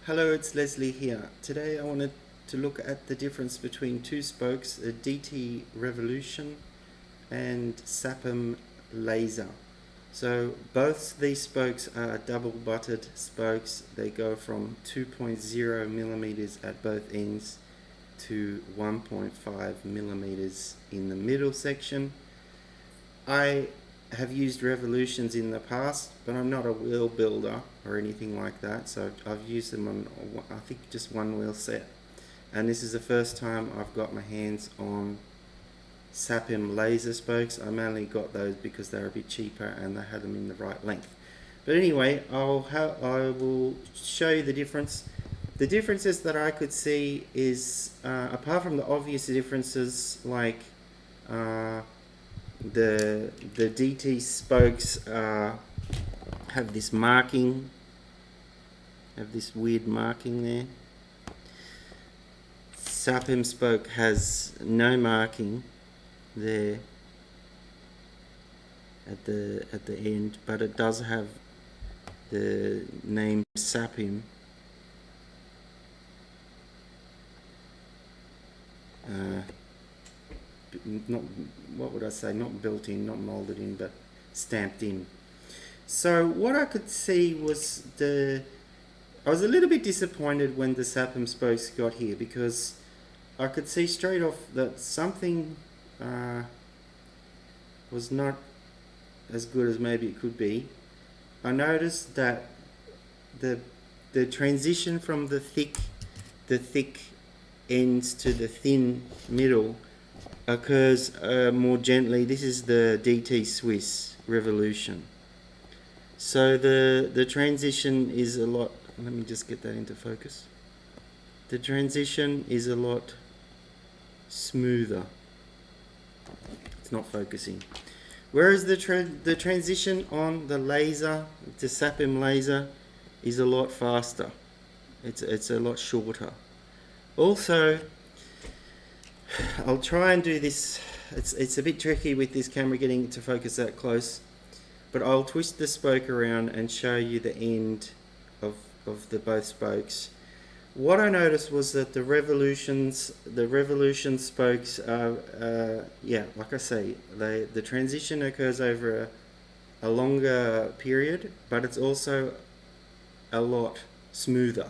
Hello, it's Leslie here. Today I wanted to look at the difference between two spokes, a DT Revolution and Sapim Laser. So both these spokes are double butted spokes. They go from 2.0 millimeters at both ends to 1.5 millimeters in the middle section. I have used revolutions in the past, but I'm not a wheel builder or anything like that, so I've used them on, I think, just one wheel set. And this is the first time I've got my hands on Sapim laser spokes. I mainly got those because they're a bit cheaper and they had them in the right length. But anyway, I will show you the difference. The differences that I could see is, apart from the obvious differences like the DT spokes have this marking, have this weird marking there. Sapim spoke has no marking there at the end, but it does have the name Sapim. Not, what would I say, not built in, not molded in, but stamped in. So what I could see was I was a little bit disappointed when the Sapim spokes got here, because I could see straight off that something was not as good as maybe it could be. I noticed that the transition from the thick ends to the thin middle occurs more gently. This is the DT Swiss Revolution. So the transition is a lot, let me just get that into focus. The transition is a lot smoother. It's not focusing. Whereas the transition on the laser, the Sapim laser, is a lot faster. It's a lot shorter. Also, I'll try and do this. It's a bit tricky with this camera getting it to focus that close, but I'll twist the spoke around and show you the end of the both spokes. What I noticed was that the Revolution spokes are, yeah, like I say, the transition occurs over a longer period, but it's also a lot smoother.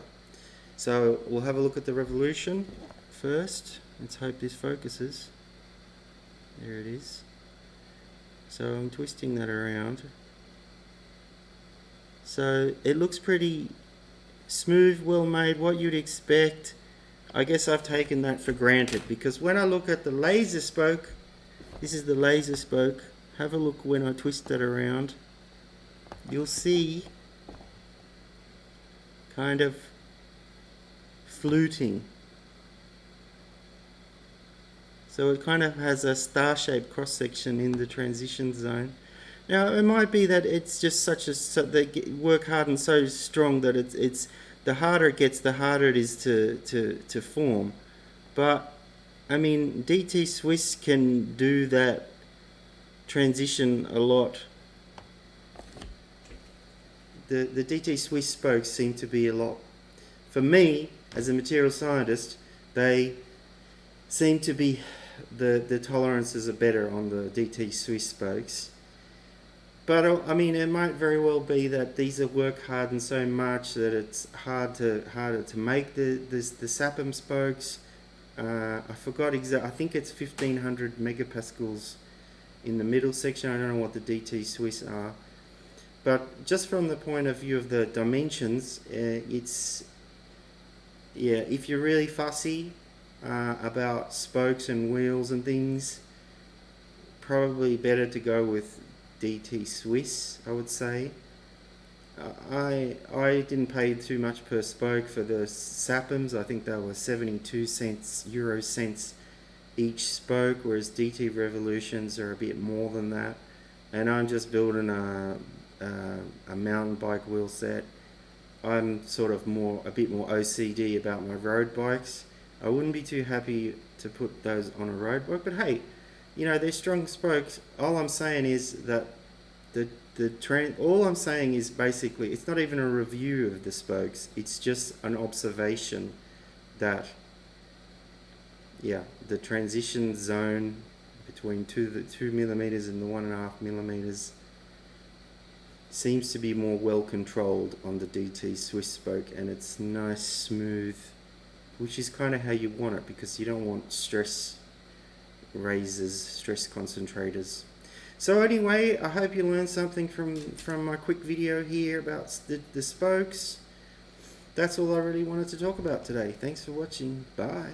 So we'll have a look at the Revolution first. Let's hope this focuses. There it is. So I'm twisting that around. So it looks pretty smooth, well made, what you'd expect. I guess I've taken that for granted, because when I look at the laser spoke, this is the laser spoke, have a look when I twist that around, you'll see kind of fluting. So it kind of has a star-shaped cross-section in the transition zone. Now it might be that it's just they work hard and so strong that it's the harder it gets, the harder it is to form. But I mean, DT Swiss can do that transition a lot. The DT Swiss spokes seem to be a lot, for me as a material scientist, they seem to be, the tolerances are better on the DT Swiss spokes. But I mean, it might very well be that these are work hardened so much that it's harder to make the Sapim spokes. I forgot exactly. I think it's 1500 megapascals in the middle section. I don't know what the DT Swiss are, but just from the point of view of the dimensions, it's, yeah. If you're really fussy about spokes and wheels and things, probably better to go with DT Swiss, I would say. I didn't pay too much per spoke for the Sapims. I think they were 72 cents, euro cents each spoke, whereas DT Revolutions are a bit more than that. And I'm just building a mountain bike wheel set. I'm sort of a bit more OCD about my road bikes. I wouldn't be too happy to put those on a road bike, but hey, you know, they're strong spokes. All I'm saying is that the all I'm saying is basically it's not even a review of the spokes. It's just an observation that the transition zone between the 2 millimeters and the 1.5 millimeters seems to be more well controlled on the DT Swiss spoke, and it's nice, smooth, which is kind of how you want it, because you don't want stress razors, stress concentrators. So anyway, I hope you learned something from my quick video here about the spokes. That's all I really wanted to talk about today. Thanks for watching. Bye.